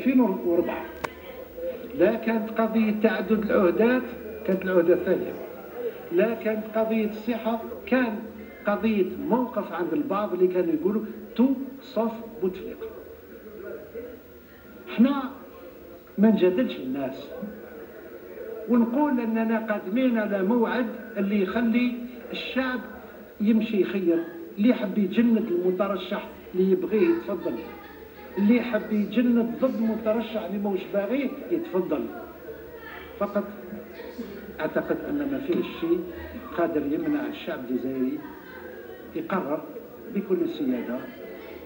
2004. لا كانت قضية تعدد العهدات، كانت العهدة الثانية. لا كانت قضية الصحة، كان قضية موقف عند البعض اللي كانوا يقولوا تو صف بوتفليقة. احنا ما نجادلش الناس ونقول اننا قادمين على موعد اللي يخلي الشعب يمشي يخير. اللي يحب يجند المترشح اللي يبغيه يتفضل، اللي يحب يجند ضد مترشح اللي موش باغيه يتفضل. فقط اعتقد ان ما فيش شيء قادر يمنع الشعب الجزائري يقرر بكل سياده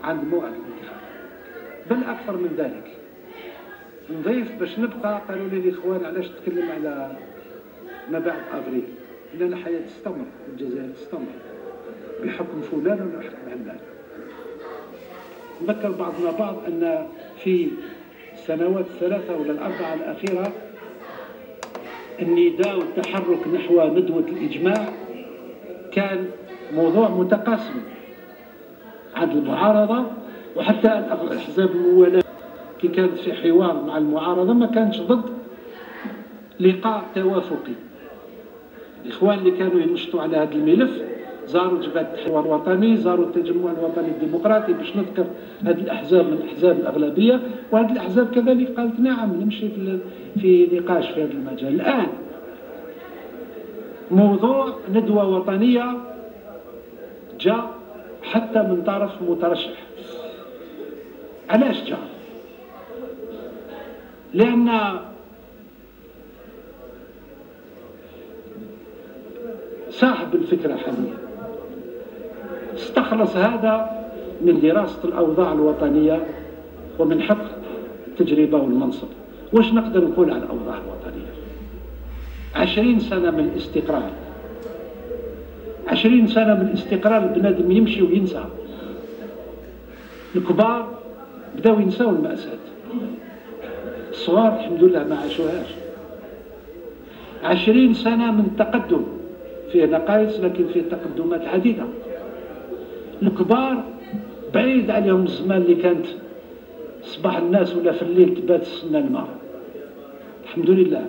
عند موعد الانتخاب. بل اكثر من ذلك نضيف باش نبقى. قالوا لي الاخوان علاش تتكلم على ما بعد افريل؟ لان الحياه تستمر، الجزائر تستمر بحكم فلان ولا حكم علان. نذكر بعضنا بعض ان في السنوات الثلاثه ولا الاربعه الاخيره النداء والتحرك نحو ندوه الاجماع كان موضوع متقاسم عند المعارضه وحتى الاحزاب الموالاه. كي كانت في حوار مع المعارضه ما كانش ضد لقاء توافقي. الاخوان اللي كانوا ينشطوا على هذا الملف زاروا جبهه الحوار الوطني، زاروا التجمع الوطني الديمقراطي، باش نذكر هذه الاحزاب من احزاب الاغلبيه، وهذه الاحزاب كذلك قالت نعم نمشي في نقاش في هذا المجال. الان موضوع ندوه وطنيه جاء حتى من طرف مترشح. علاش جاء؟ لان صاحب الفكره حاليا استخلص هذا من دراسة الأوضاع الوطنية ومن حق التجربة والمنصب. واش نقدر نقول على الأوضاع الوطنية؟ 20 سنة من الاستقرار، 20 سنة من الاستقرار البنادم يمشي وينسى. الكبار بداو ينساو المأساة، الصغار الحمد لله ما عاشوهاش. 20 سنة من تقدم، فيه نقائص لكن فيه تقدمات عديدة. الكبار بعيد عليهم الزمان اللي كانت صباح الناس ولا في الليل تبات تسنى الماء. الحمد لله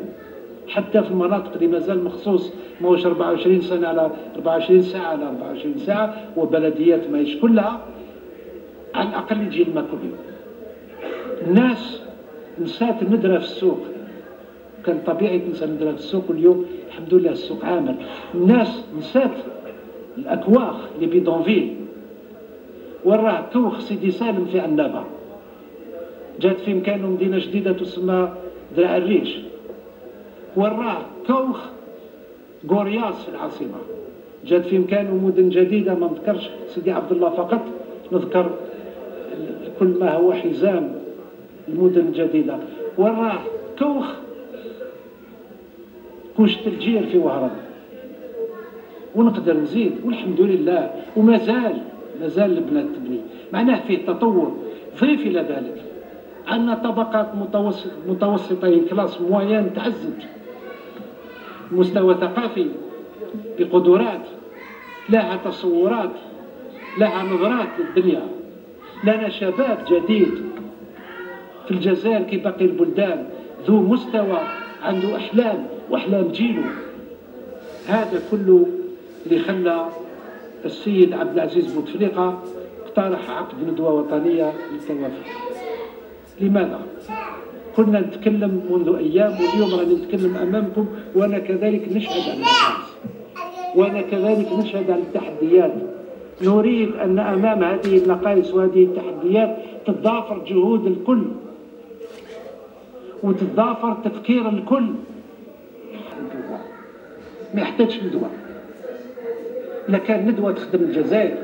حتى في المناطق اللي مازال مخصوص ماهوش 24 سنة على 24 ساعة على 24 ساعة وبلديات ماهيش كلها، على الأقل يجي الماء كل يوم. الناس نسات الندرة في السوق، كان طبيعي تنسى الندرة في السوق، واليوم الحمد لله السوق عامر. الناس نسات الأكواخ لي بيدونفيل. وراه كوخ سيدي سالم في عنابة جات في مكانه مدينة جديدة تسمى درع الريش. وراه كوخ غورياس في العاصمة جات في مكانه مدن جديدة. ما نذكرش سيدي عبد الله فقط، نذكر كل ما هو حزام المدن الجديدة. وراه كوخ كوشة الجير في وهران، ونقدر نزيد والحمد لله. ومازال البلاد تبني، معناه فيه تطور. ضيف الى ذلك عندنا طبقات متوسطه كلاس موين تعزز، مستوى ثقافي بقدرات، لها تصورات، لها نظرات للدنيا. لنا شباب جديد في الجزائر كي باقي البلدان، ذو مستوى، عنده احلام واحلام جيله. هذا كله اللي خلى السيد عبد العزيز بوتفليقة اقترح عقد ندوة وطنية للتوافق. لماذا؟ كنا نتكلم منذ أيام واليوم راني نتكلم أمامكم، وأنا كذلك نشهد على النقائص، وأنا كذلك نشهد على التحديات. نريد أن أمام هذه النقائص وهذه التحديات تتضافر جهود الكل وتتضافر تفكير الكل. ما يحتاجش ندوة، لكان ندوة تخدم الجزائر.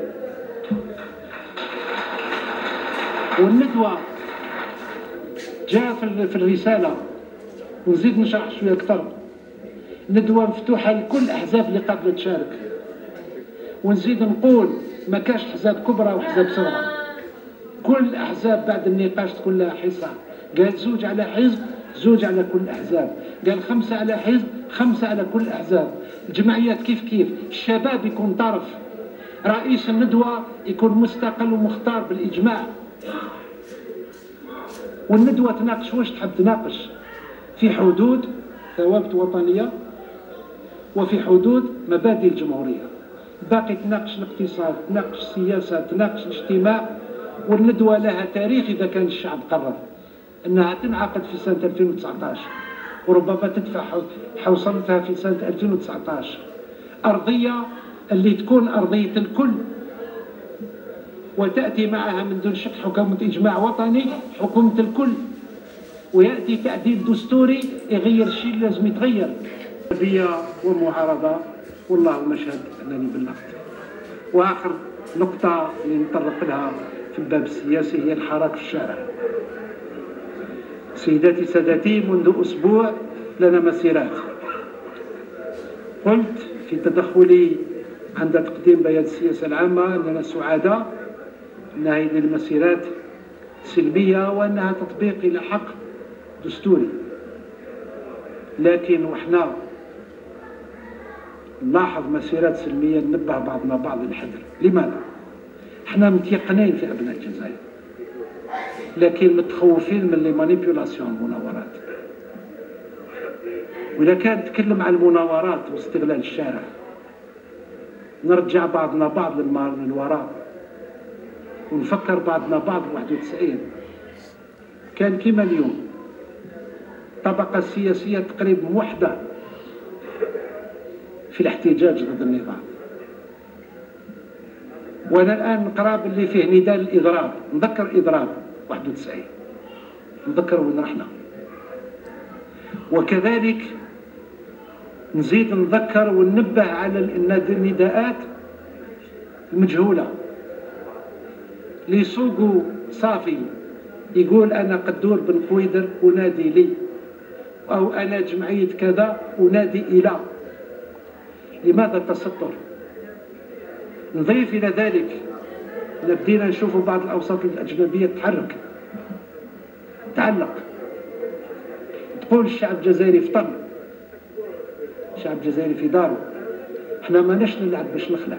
والندوة جاء في الرسالة، ونزيد نشرح شوية أكثر. ندوة مفتوحة لكل الأحزاب اللي قابلة تشارك، ونزيد نقول ما كاش حزاب كبرى وحزاب صغرى، كل الأحزاب بعد النقاش تكون لها حصة. قال 2 على حزب، 2 على كل الأحزاب. قال 5 على حزب، 5 على كل الأحزاب. الجمعيات كيف الشباب يكون طرف، رئيس الندوة يكون مستقل ومختار بالإجماع. والندوة تناقش واش تحب تناقش في حدود ثوابت وطنية وفي حدود مبادئ الجمهورية. باقي تناقش الاقتصاد، تناقش السياسة، تناقش الاجتماع، والندوة لها تاريخ إذا كان الشعب قرر أنها تنعقد في سنة 2019 وربما تدفع حوصلتها في سنة 2019. أرضية اللي تكون أرضية الكل وتأتي معها من دون شك حكومة إجماع وطني، حكومة الكل، ويأتي تعديل دستوري يغير الشيء اللي لازم يتغير. حزبية ومعارضة، والله المشهد أنني بلغت. وآخر نقطة اللي نطرق لها في الباب السياسي هي الحراك في الشارع. سيداتي سادتي، منذ أسبوع لنا مسيرات. قلت في تدخلي عند تقديم بيان السياسة العامة أننا سعداء أن هذه المسيرات سلمية وأنها تطبيق إلى حق دستوري، لكن وحنا نلاحظ مسيرات سلمية ننبه بعضنا بعض للحذر. لماذا؟ احنا متيقنين في أبناء الجزائر، لكن متخوفين من لي مانيبيولاسيون، المناورات. وإذا كان نتكلم عن المناورات واستغلال الشارع، نرجع بعضنا بعض للوراء ونفكر بعضنا بعض 91 كان كما اليوم طبقة سياسية تقريبا موحدة في الاحتجاج ضد النظام. وانا الان نقرا باللي فيه نداء الاضراب، نذكر اضراب 91، نذكر وين رحنا. وكذلك نزيد نذكر وننبه على النداءات المجهوله اللي يسوقوا صافي يقول انا قدور بن قويدر ونادي لي، او انا جمعيه كذا ونادي الى. لماذا التستر؟ نضيف الى ذلك ان بدينا نشوف بعض الاوساط الاجنبيه تتحرك، تعلق، تقول الشعب الجزائري فطن، الشعب الجزائري في داره. احنا ماناش نلعب باش نخلع،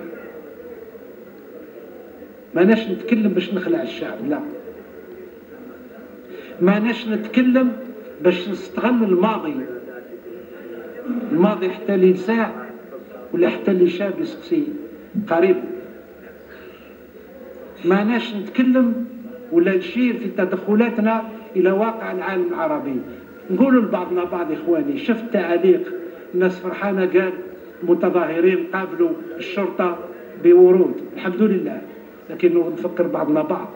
ماناش نتكلم باش نخلع الشعب، لا، ماناش نتكلم باش نستغل الماضي حتى اللي يساع ولا حتى اللي شاب يسقسي قريب. ماناش نتكلم ولا نشير في تدخلاتنا الى واقع العالم العربي. نقول لبعضنا بعض اخواني، شفت تعاليق الناس فرحانه، قال المتظاهرين قابلوا الشرطه بورود، الحمد لله، لكن نفكر بعضنا بعض.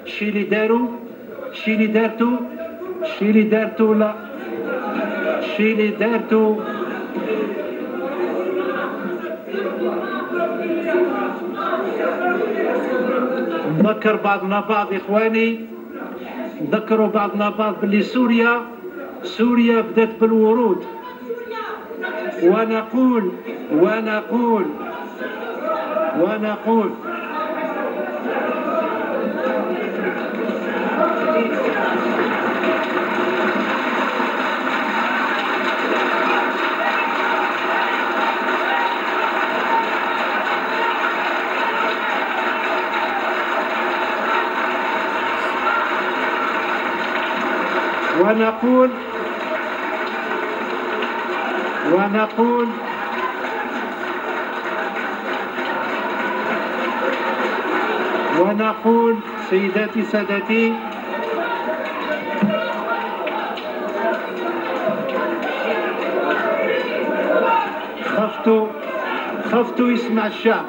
الشيء اللي داروا، الشيء اللي دارتو لا، الشيء اللي دارتو نذكر بعضنا بعض إخواني، نذكروا بعضنا بعض باللي سوريا بدأت بالورود. ونقول سيداتي سادتي، خفتوا يسمع الشعب.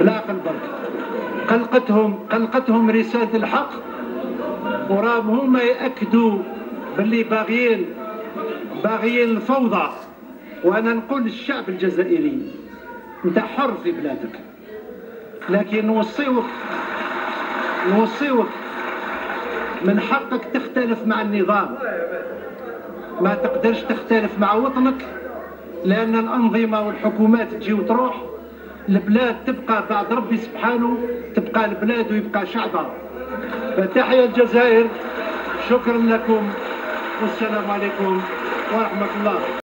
لا قلقتهم رسالة الحق، وراهم هما يأكدوا باللي باغيين الفوضى. وأنا نقول للشعب الجزائري، أنت حر في بلادك، لكن نوصيوك من حقك تختلف مع النظام. ما تقدرش تختلف مع وطنك لأن الأنظمة والحكومات تجي وتروح، البلاد تبقى بعد ربي سبحانه، تبقى البلاد ويبقى شعبها. فتحيا الجزائر، شكرا لكم والسلام عليكم ورحمة الله.